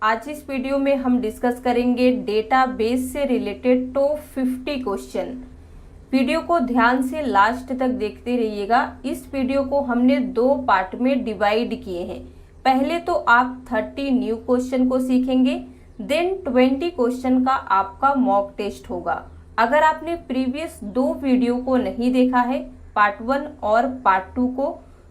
आज इस वीडियो में हम डिस्कस करेंगे डेटाबेस से रिलेटेड टॉप 50 क्वेश्चन। वीडियो को ध्यान से लास्ट तक देखते रहिएगा। इस वीडियो को हमने 2 पार्ट में डिवाइड किए हैं। पहले तो आप 30 न्यू क्वेश्चन को सीखेंगे, देन 20 क्वेश्चन का आपका मॉक टेस्ट होगा। अगर आपने प्रीवियस 2 वीडियो को नहीं देखा है, पार्ट 1 और पार्ट 2 को,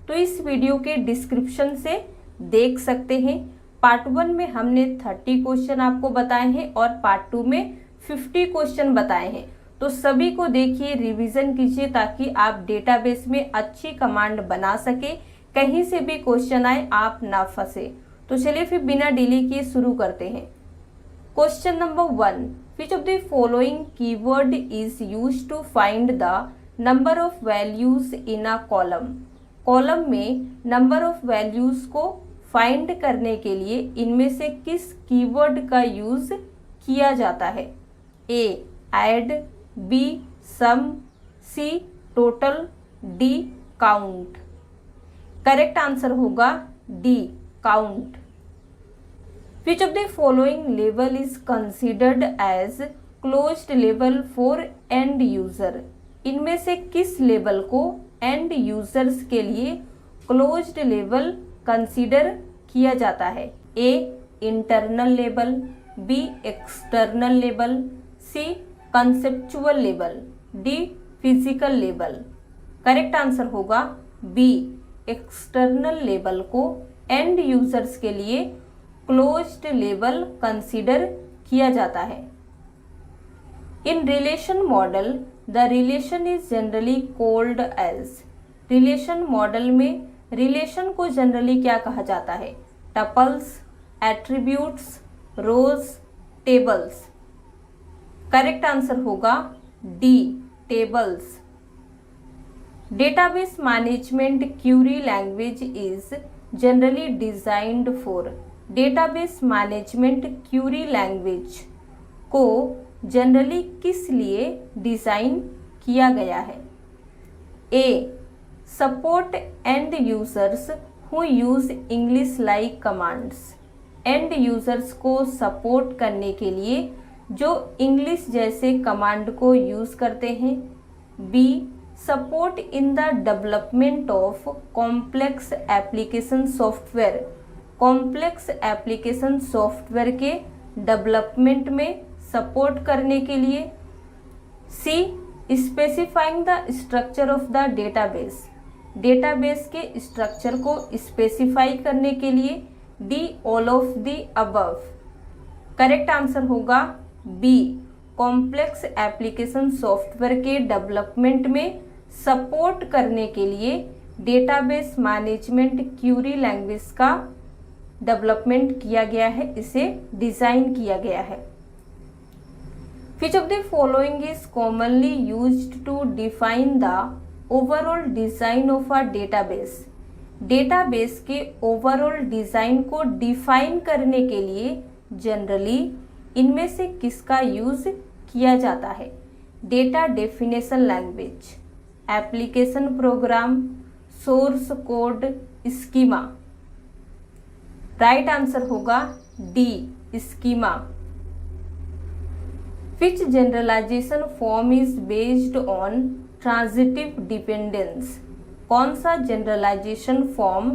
तो इस वीडियो के डिस्क्रिप्शन से देख सकते हैं। पार्ट 1 में हमने 30 क्वेश्चन आपको बताए हैं और पार्ट 2 में 50 क्वेश्चन बताए हैं। तो सभी को देखिए, रिवीजन कीजिए ताकि आप डेटाबेस में अच्छी कमांड बना सके, कहीं से भी क्वेश्चन आए आप ना फंसे। तो चलिए फिर बिना डिले किए शुरू करते हैं। Question number 1, which of the following keyword is used to find the number of values in a column. Column में नंबर ऑफ वैल्यूज को फाइंड करने के लिए इनमें से किस कीवर्ड का यूज किया जाता है? A add, B sum, C total, D count. Correct answer होगा D count. Which of the following level is considered as closed level for end user. इनमें से किस लेवल को एंड यूजर्स के लिए क्लोज्ड लेवल कंसीडर किया जाता है? A internal level, B external level, C conceptual level, D physical level. Correct answer होगा बी एक्सटर्नल लेवल को एंड यूजर्स के लिए क्लोज्ड लेवल कंसीडर किया जाता है। In relation model the relation is generally called as. Relation model में relation को generally क्या कहा जाता है? Tuples, attributes, rows, tables. Correct answer होगा D tables. Database management query language is generally designed for. Database management query language को generally किस लिए डिजाइन किया गया है? A support and users who use English like commands. And users को support करने के लिए जो इंग्लिश जैसे कमांड को यूज करते हैं। B support in the development of complex application software. Complex application software के डेवलपमेंट में सपोर्ट करने के लिए। C specifying the structure of the database. Database के स्ट्रक्चर को स्पेसिफाई करने के लिए। D all of the above. Correct answer होगा बी कॉम्प्लेक्स एप्लीकेशन सॉफ्टवेयर के डेवलपमेंट में सपोर्ट करने के लिए डेटाबेस मैनेजमेंट क्यूरी लैंग्वेज का डेवलपमेंट किया गया है, इसे डिजाइन किया गया है। Which of the following is commonly used to define the overall design of a database? Database के ओवरऑल डिजाइन को डिफाइन करने के लिए जनरली इनमें से किसका यूज किया जाता है? Data definition language, application program, source code, schema. Right answer होगा D schema. Which generalization form is based on transitive dependence? कौन सा जनरलाइजेशन फॉर्म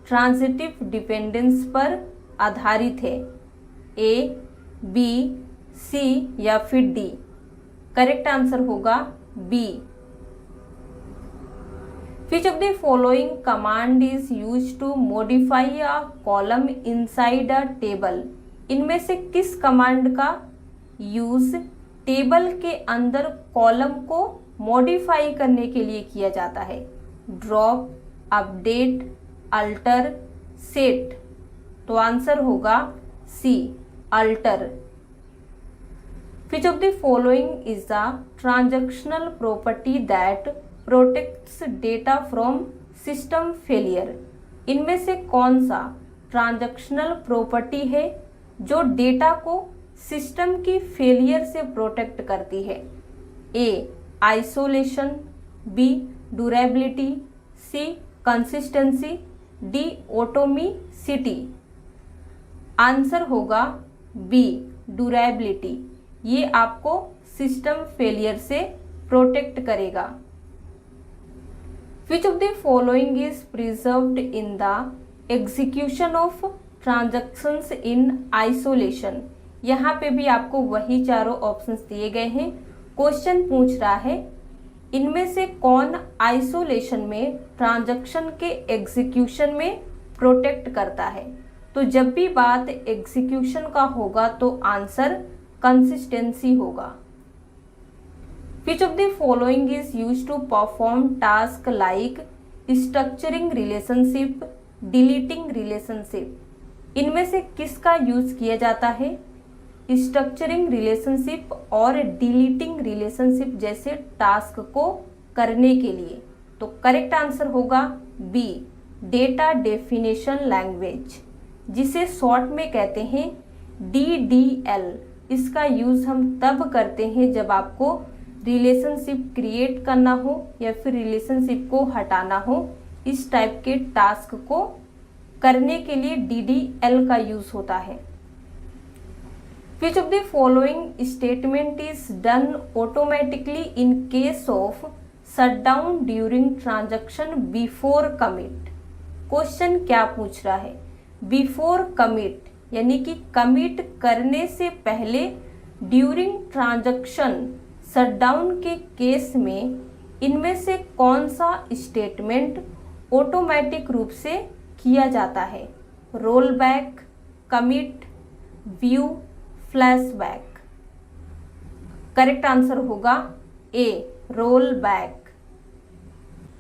ट्रांजिटिव डिपेंडेंस पर आधारित है? ए, बी, सी या फिर डी? करेक्ट आंसर होगा B. Which of the following command is used to modify a column inside a table? इनमें से किस कमांड का यूज टेबल के अंदर कॉलम को मॉडिफाई करने के लिए किया जाता है? Drop, update, alter, set. तो आंसर होगा C alter. Which of the following is the transactional property that protects data from system failure. इनमें से कौन सा ट्रांजैक्शनल प्रॉपर्टी है जो डेटा को सिस्टम की फेलियर से प्रोटेक्ट करती है? ए आइसोलेशन, बी ड्यूरेबिलिटी, सी कंसिस्टेंसी, डी ऑटोमिसिटी। आंसर होगा बी, ड्यूरेबिलिटी। ये आपको सिस्टम फेलियर से प्रोटेक्ट करेगा। Which of the following is preserved in the execution of transactions in isolation? यहाँ पे भी आपको वही चारों ऑप्शंस दिए गए हैं। क्वेश्चन पूछ रहा है इनमें से कौन आइसोलेशन में ट्रांजैक्शन के एग्जीक्यूशन में प्रोटेक्ट करता है। तो जब भी बात एग्जीक्यूशन का होगा तो आंसर कंसिस्टेंसी होगा। Which of the following is used to perform task like structuring relationship, deleting relationship? इनमें से किसका यूज किया जाता है स्ट्रक्चरिंग रिलेशनशिप और डिलीटिंग रिलेशनशिप जैसे टास्क को करने के लिए? तो करेक्ट आंसर होगा बी, डेटा डेफिनेशन लैंग्वेज, जिसे शॉर्ट में कहते हैं DDL। इसका यूज हम तब करते हैं जब आपको रिलेशनशिप क्रिएट करना हो या फिर रिलेशनशिप को हटाना हो। इस टाइप के टास्क को करने के लिए DDL का यूज होता है। Which of the following statement is done automatically in case of shutdown during transaction before commit? Question क्या पूछ रहा है? बिफोर कमिट यानी कि कमिट करने से पहले ड्यूरिंग ट्रांजैक्शन शटडाउन के केस में इनमें से कौन सा स्टेटमेंट ऑटोमेटिक रूप से किया जाता है? Roll back, commit, view, flashback. Correct answer होगा A, roll back.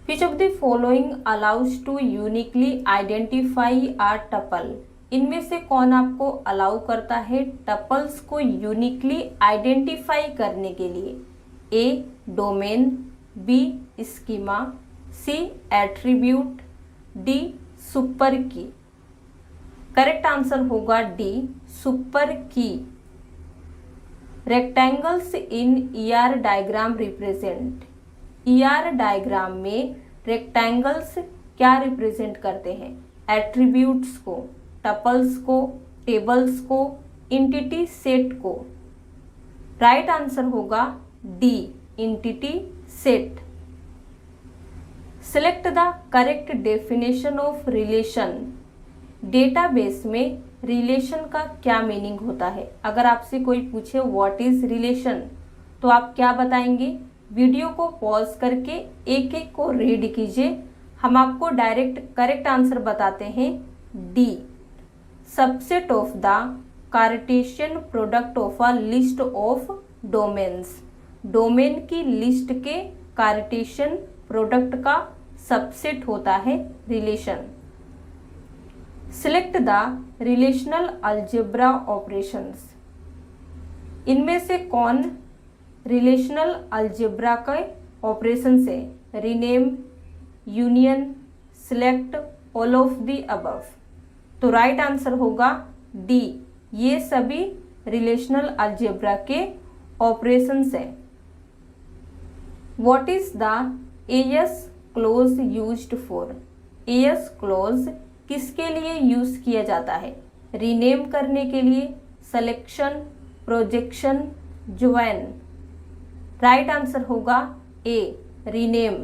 Which of the following allows to uniquely identify a tuple? इनमें से कौन आपको अलाउ करता है टपल्स को यूनिकली आइडेंटिफाई करने के लिए? ए, डोमेन, बी, स्कीमा, सी, एट्रीब्यूट, डी, सुपर की। करेक्ट आंसर होगा डी, सुपर की। रेक्टेंगल्स इन ER diagram represent. ER diagram में रेक्टेंगल्स क्या रिप्रेजेंट करते हैं? एट्रीब्यूट्स को, टपल्स को, टेबल्स को, एंटिटी सेट को। राइट आंसर होगा D, entity set. Select the correct definition of relation. Database में रिलेशन का क्या मीनिंग होता है? अगर आपसे कोई पूछे व्हाट इज रिलेशन तो आप क्या बताएंगे? वीडियो को पॉज करके एक एक को रीड कीजिए। हम आपको डायरेक्ट करेक्ट आंसर बताते हैं D, subset of the Cartesian product of a list of domains. Domain की लिस्ट के कार्टेशियन प्रोडक्ट का सबसेट होता है relation. Select the relational algebra operations. इनमें से कौन रिलेशनल अलजेब्रा के ऑपरेशन से? Rename, union, select, all of the above. तो राइट आंसर होगा डी, ये सभी रिलेशनल अलजेब्रा के ऑपरेशंस हैं। What is the as close used for? As close किसके लिए यूज किया जाता है? रीनेम करने के लिए, selection, projection, join. Right answer होगा A, rename.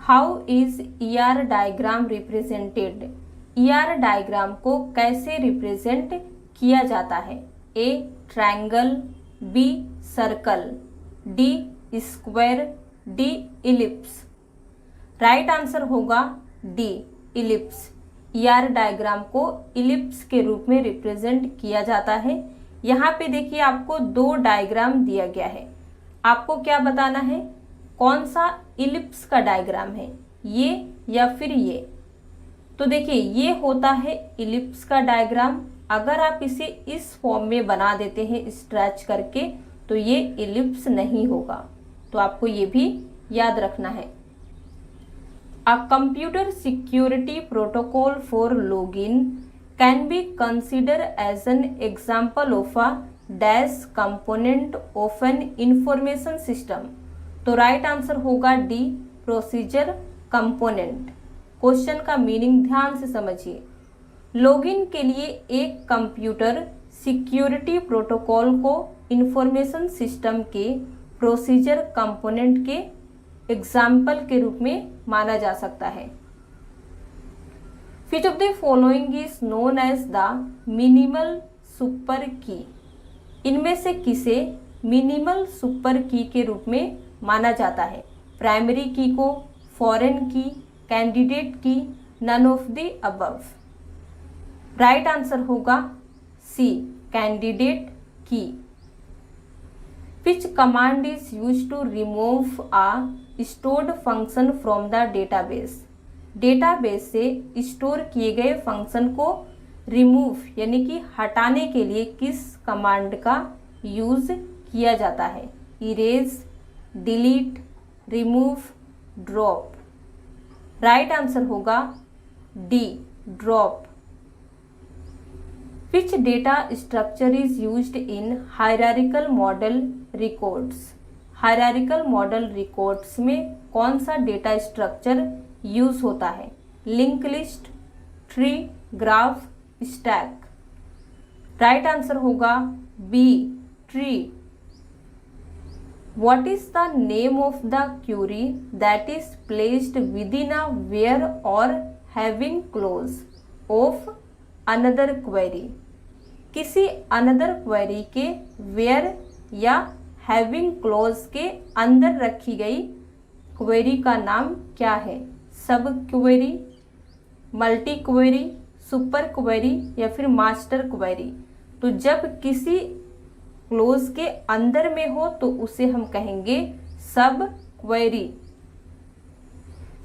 How is ER diagram represented? ER diagram को कैसे रिप्रेजेंट किया जाता है? A, triangle, B, circle, D, square, D, ellipse. Right answer होगा डी, इलिप्स। ER डायग्राम को इलिप्स के रूप में रिप्रेजेंट किया जाता है। यहाँ पे देखिए आपको दो डायग्राम दिया गया है, आपको क्या बताना है कौन सा इलिप्स का डायग्राम है, ये या फिर ये। तो देखिए ये होता है इलिप्स का डायग्राम। अगर आप इसे इस फॉर्म में बना देते हैं स्ट्रेच करके तो ये इलिप्स नहीं होगा, तो आपको ये भी याद रखना है। A computer security protocol for login can be considered as an example of a dash component of an information system। तो राइट आंसर होगा डी, प्रोसीजर कंपोनेंट। क्वेश्चन का मीनिंग ध्यान से समझिए। लॉगिन के लिए एक कंप्यूटर सिक्योरिटी प्रोटोकॉल को इंफॉर्मेशन सिस्टम के प्रोसीजर कंपोनेंट के एग्जाम्पल के रूप में माना जा सकता है। Which of the following is known as the minimal super key? इनमें से किसे मिनिमल सुपर की के रूप में माना जाता है? प्राइमरी की को, foreign key, candidate key, none of the above. Right answer होगा C, candidate key. Which command is used to remove a stored function from the database? Database से स्टोर किए गए फंक्शन को रिमूव यानी कि हटाने के लिए किस कमांड का यूज किया जाता है? Erase, delete, remove, drop. Right answer होगा D, drop. Which data structure is used in hierarchical model records? Hierarchical model records में कौन सा डेटा स्ट्रक्चर यूज होता है? Link list, tree, graph, stack. Right answer होगा B, tree. What is the name of the query that is placed within a where or having clause of another query? किसी another query के where या having close के अंदर रखी गई query का नाम क्या है? सब query, multi query, super query या फिर मास्टर क्वेरी? तो जब किसी क्लोज के अंदर में हो तो उसे हम कहेंगे subquery.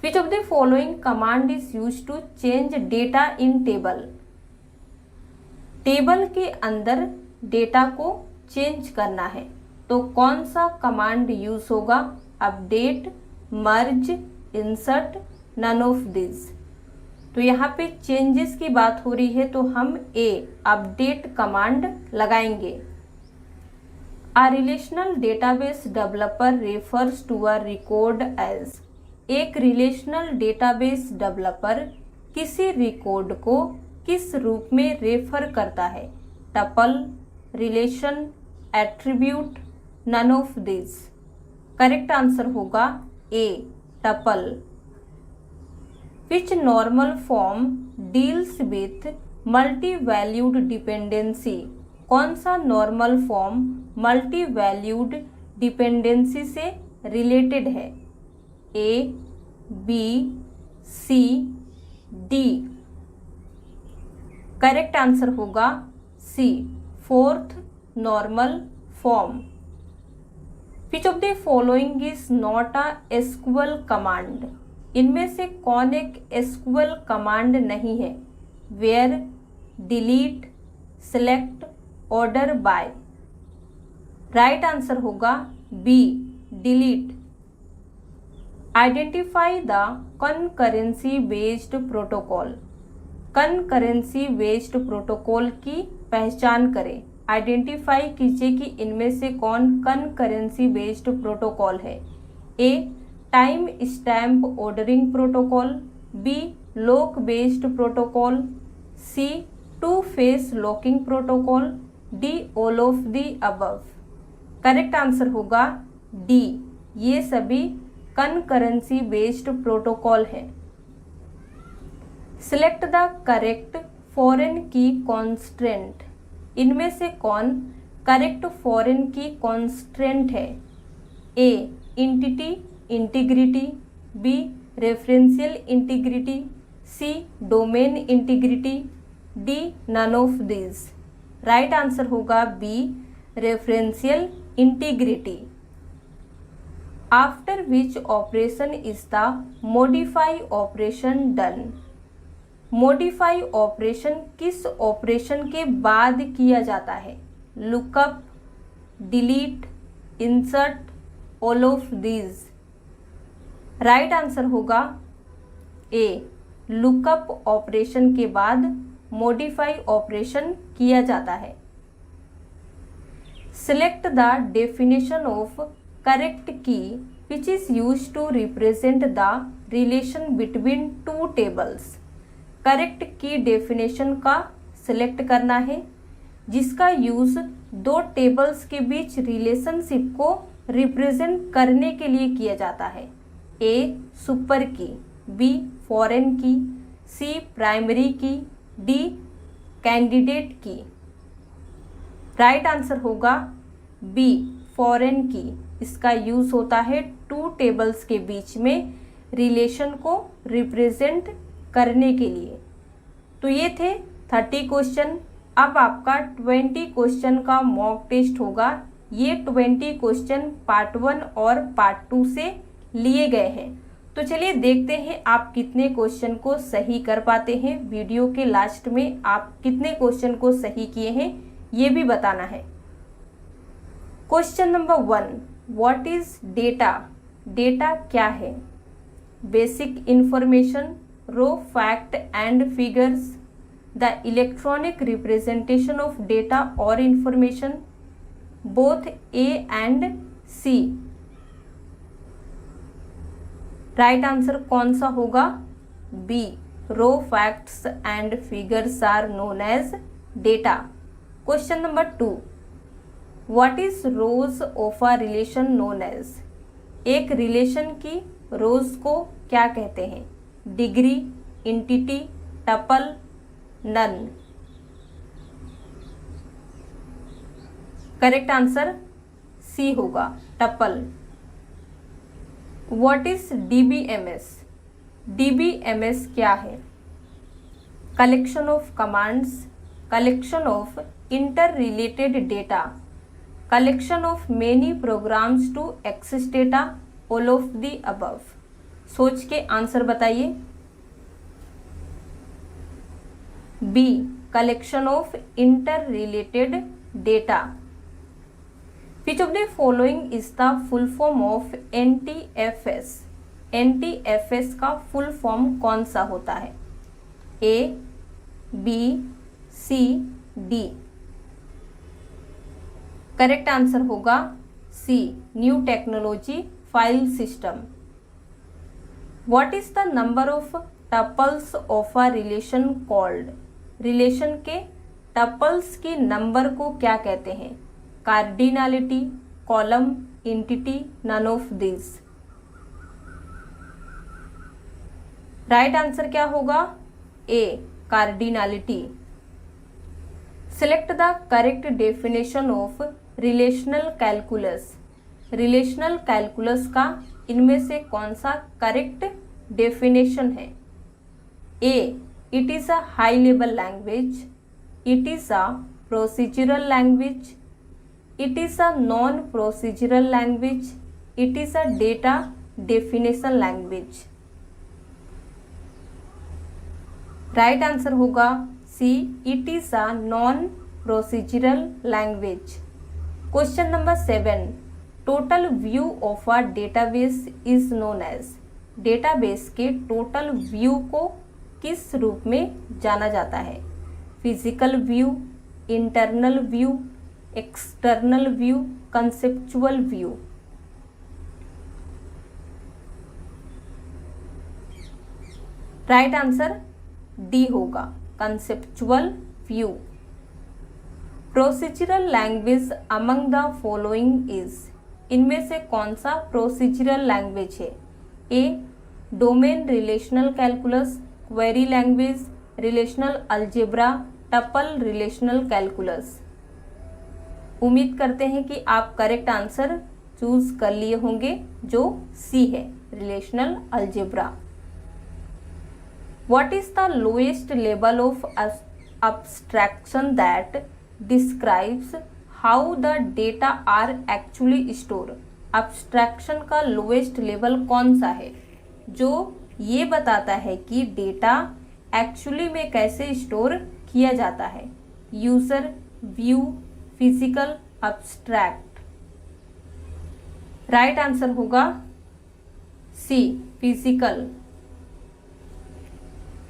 Which of the following command is used to change data in table? Table के अंदर डेटा को चेंज करना है तो कौन सा कमांड यूज होगा? Update, merge, insert, none of this. तो यहाँ पे चेंजेस की बात हो रही है तो हम ए, अपडेट कमांड लगाएंगे। A relational database developer refers to a record as. एक रिलेशनल डेटाबेस डेवलपर किसी रिकॉर्ड को किस रूप में रेफर करता है? Tuple, relation, attribute, none of this. Correct answer होगा A, tuple. Which normal form deals with multi-valued dependency? कौन सा normal form multi valued dependency से रिलेटेड है? A, B, C, D. Correct answer होगा C, fourth normal form. Which of the following is not a SQL command? इनमें से कौन एक SQL command नहीं है? Where, delete, select, order by. Right answer होगा B, delete. Identify the concurrency based protocol. Concurrency based protocol की पहचान करें। आइडेंटिफाई कीजिए कि इनमें से कौन कनकरेंसी बेस्ड प्रोटोकॉल है? A, time stamp ordering protocol, B, lock based protocol, C, two phase locking protocol, D, all of the above. Correct answer होगा डी, ये सभी कनकरेंसी बेस्ड प्रोटोकॉल है। Select the correct foreign key constraint. इनमें से कौन correct foreign key constraint है? A, entity integrity, B, referential integrity, C, domain integrity, D, none of this. Right answer होगा B, referential integrity. After which operation is the modify operation done? Modify operation किस operation के बाद किया जाता है? Lookup, delete, insert, all of these. Right answer होगा ए, lookup operation के बाद मॉडिफाई ऑपरेशन किया जाता है। Select the definition of correct की which is used to represent the relation between two tables. Correct की डेफिनेशन का सिलेक्ट करना है जिसका यूज दो टेबल्स के बीच रिलेशनशिप को रिप्रेजेंट करने के लिए किया जाता है। ए सुपर की, बी फॉरेन की, सी प्राइमरी की, डी कैंडिडेट की। राइट आंसर होगा बी फॉरेन की। इसका यूज होता है टू टेबल्स के बीच में रिलेशन को रिप्रेजेंट करने के लिए। तो ये थे 30 क्वेश्चन। अब आपका 20 क्वेश्चन का मॉक टेस्ट होगा। ये 20 क्वेश्चन पार्ट 1 और पार्ट 2 से लिए गए हैं। तो चलिए देखते हैं आप कितने क्वेश्चन को सही कर पाते हैं। वीडियो के लास्ट में आप कितने क्वेश्चन को सही किए हैं ये भी बताना है। Question number 1, what is data? Data क्या है? Basic information, raw fact and figures, the electronic representation of data और information, both A and C. Right answer कौन सा होगा? B, raw facts and figures are known as data. Question number 2, what is rows of a relation known as? एक relation की rows को क्या कहते हैं? Degree, entity, tuple, none. Correct answer C होगा, tuple. What is DBMS? DBMS क्या है? Collection of commands, collection of interrelated data, collection of many programs to access data, all of the above. सोच के answer बताइए। B, collection of interrelated data. Which of the following is the full form of NTFS? NTFS का full form कौन सा होता है? A, B, C, D। Correct answer होगा C, new technology file system. What is the number of tuples of a relation called? Relation के tuples की number को क्या कहते हैं? Cardinality, column, entity, none of this. Right answer क्या होगा? A, cardinality. Select the correct definition of relational calculus. Relational calculus का इनमें से कौन सा करेक्ट डेफिनेशन है? A, it is a high level language, it is a procedural language, it is a non-procedural language, it is a data definition language। Right answer होगा C, it is a non-procedural language। Question number 7, total view of a database is known as. Database के total view को किस रूप में जाना जाता है? Physical view, internal view, external view, conceptual view. Right answer D होगा, conceptual view. Procedural language among the following is. इनमें से कौन सा प्रोसीजरल लैंग्वेज है? A, domain relational calculus, query language, relational algebra, tuple relational calculus. उम्मीद करते हैं कि आप करेक्ट आंसर चूज कर लिए होंगे जो सी है, relational algebra. What is the lowest level of abstraction that describes how the data are actually stored? abstraction का लोएस्ट लेवल कौन सा है जो ये बताता है कि डेटा एक्चुअली में कैसे स्टोर किया जाता है? User, view, physical, abstract. Right answer होगा C, physical.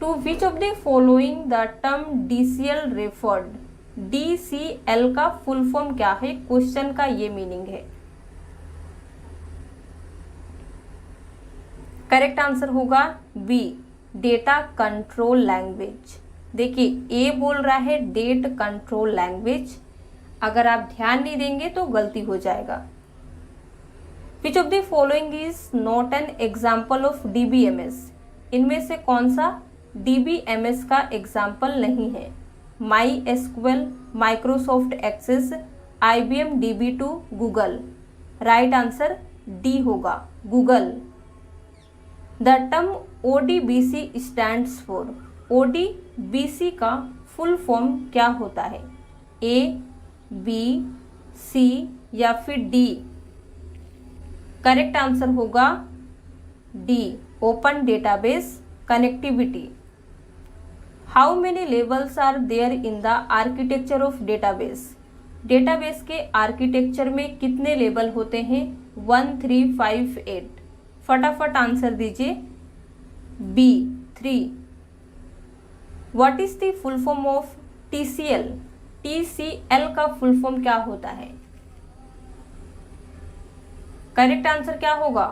To which of the following the term DCL referred? DCL का फुल फॉर्म क्या है? क्वेश्चन का ये मीनिंग है। करेक्ट आंसर होगा बी, डेटा कंट्रोल लैंग्वेज। देखिए ए बोल रहा है डेट कंट्रोल लैंग्वेज, अगर आप ध्यान नहीं देंगे तो गलती हो जाएगा। विच of the following is not an example of DBMS, इनमें से कौन सा DBMS का एग्जाम्पल नहीं है? MySQL, Microsoft access, IBM DB2, Google. Right answer D होगा, Google. The term ODBC stands for, ODBC का फुल फॉर्म क्या होता है? A, B, C या फिर D? करेक्ट आंसर होगा D, open database connectivity. How many levels are there in the architecture of database, database के architecture में कितने लेवल होते हैं? 1, 3, 5, 8। फटाफट आंसर दीजिए। B 3। What is the full form of TCL, TCL का फुल फॉर्म क्या होता है? करेक्ट आंसर क्या होगा?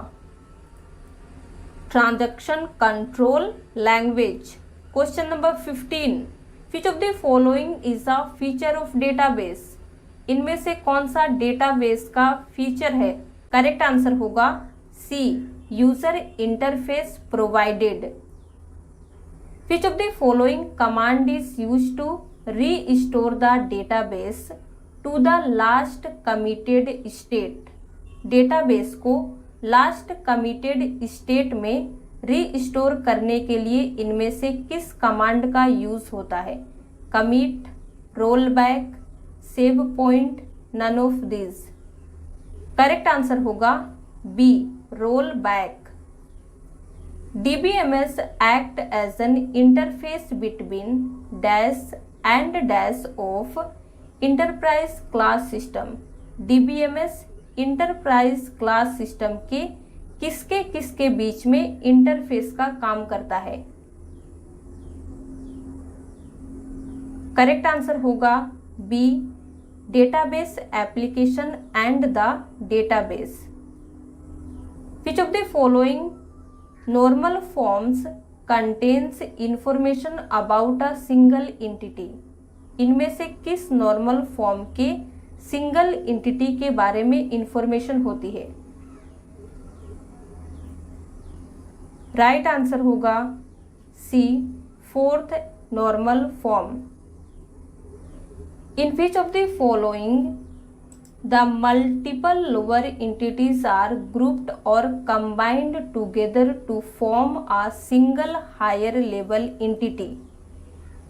Transaction control language. Question number 15, which of the following is a feature of database, इनमें से कौन सा डेटाबेस का फीचर है? करेक्ट आंसर होगा C, user interface provided. Which of the following command is used to restore the database to the last committed state, database को last committed state में restore करने के लिए इनमें से किस कमांड का यूज होता है? Commit, roll back, save point, none of this. Correct answer होगा B, roll back. DBMS act as an interface between dash and dash of enterprise class system, DBMS enterprise class system के किसके किसके बीच में interface का काम करता है? Correct answer होगा B, database application and the database. Which of the following normal forms contains information about a single entity, इनमें से किस नॉर्मल फॉर्म के सिंगल एंटिटी के बारे में इंफॉर्मेशन होती है? राइट आंसर होगा C, fourth normal form. In which of the following the multiple lower entities are grouped or combined together to form a single higher level entity,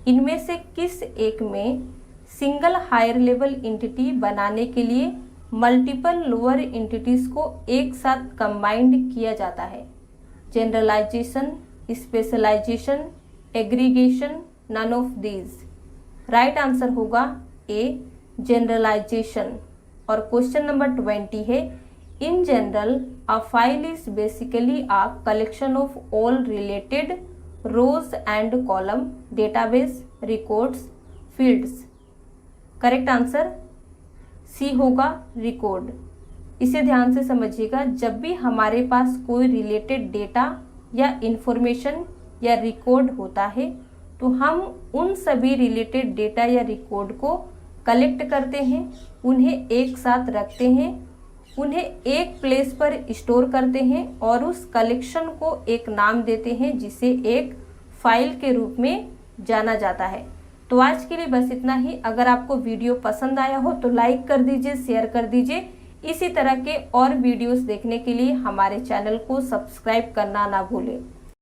इनमें से किस एक में सिंगल हायर लेवल एंटिटी बनाने के लिए multiple lower entities को एक साथ कंबाइंड किया जाता है? Generalisation, specialisation, aggregation, none of these. Right answer होगा ए, जनरलाइजेशन। और क्वेश्चन नंबर 20 है, in general a file is basically a collection of all related rows and column, database, records, fields. Correct answer C होगा, record. इसे ध्यान से समझिएगा, जब भी हमारे पास कोई रिलेटेड डेटा या इंफॉर्मेशन या रिकॉर्ड होता है तो हम उन सभी रिलेटेड डेटा या रिकॉर्ड को कलेक्ट करते हैं, उन्हें एक साथ रखते हैं, उन्हें एक प्लेस पर स्टोर करते हैं और उस कलेक्शन को एक नाम देते हैं जिसे एक फाइल के रूप में जाना जाता है। तो आज के लिए बस इतना ही। अगर आपको वीडियो पसंद आया हो तो लाइक कर दीजिए, शेयर कर दीजिए। इसी तरह के और वीडियोस देखने के लिए हमारे चैनल को सब्सक्राइब करना ना भूलें।